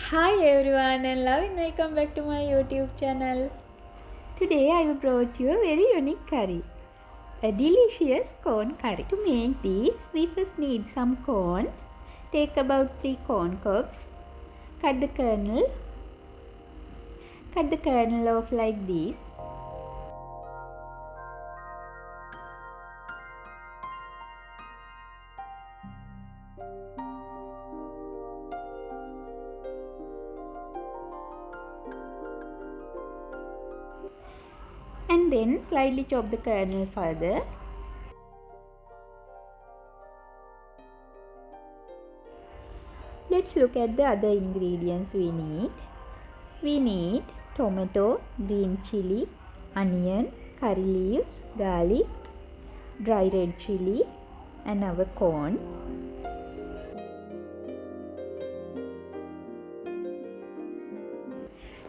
Hi everyone and love and welcome back to my YouTube channel. Today I have brought you a very unique curry, a delicious corn curry. To make this, we first need some corn. Take about 3 corn cobs. Cut the kernel off like this. And then slightly chop the kernel further. Let's look at the other ingredients we need. We need tomato, green chili, onion, curry leaves, garlic, dry red chili and our corn.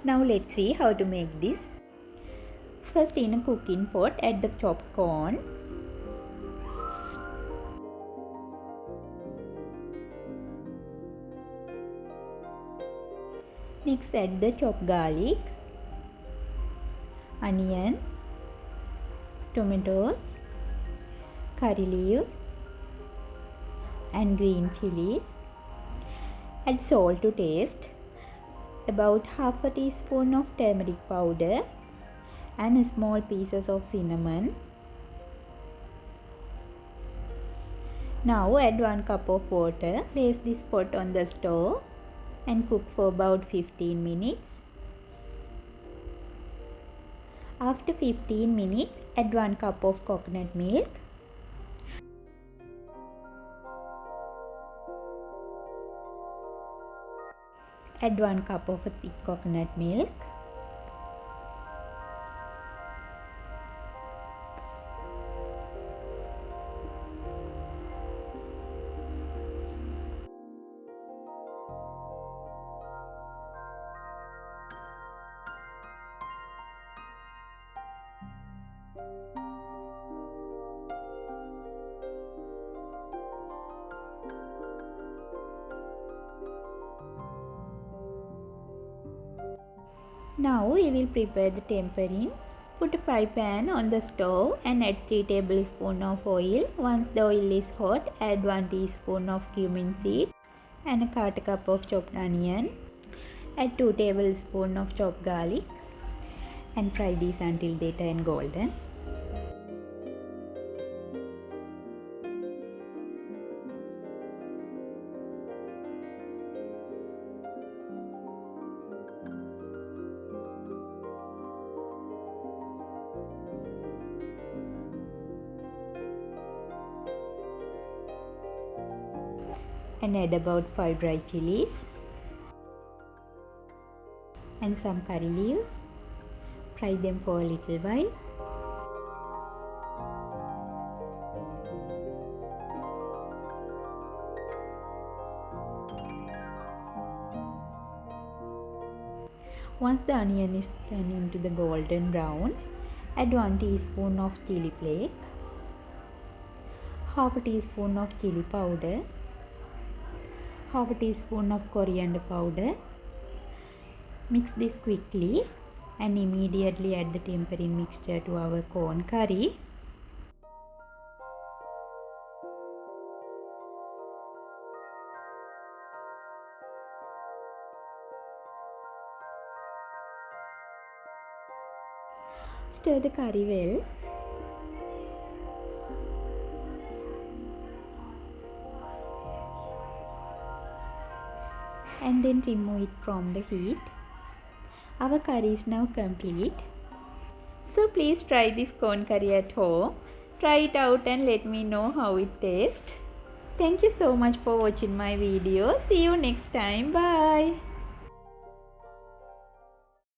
Now let's see how to make this. First, in a cooking pot, add the chopped corn. Next, add the chopped garlic, onion, tomatoes, curry leaves and green chilies. Add salt to taste, about half a teaspoon of turmeric powder and small pieces of cinnamon. Now add 1 cup of water. Place this pot on the stove and cook for about 15 minutes. After 15 minutes, add 1 cup of coconut milk. Add 1 cup of thick coconut milk. Now we will prepare the tempering. Put a fry pan on the stove and add 3 tablespoons of oil. Once the oil is hot, add 1 teaspoon of cumin seed and a 1/4 cup of chopped onion. Add 2 tablespoons of chopped garlic and fry these until they turn golden. And add about 5 dry chilies and some curry leaves. Fry them for a little while. Once the onion is turned into the golden brown, add 1 teaspoon of chili flake, half a teaspoon of chili powder, half a teaspoon of coriander powder. Mix this quickly and immediately add the tempering mixture to our corn curry. Stir the curry well. And then remove it from the heat. Our curry is now complete. So please try this corn curry at home. Try it out and let me know how it tastes. Thank you so much for watching my video. See you next time. Bye.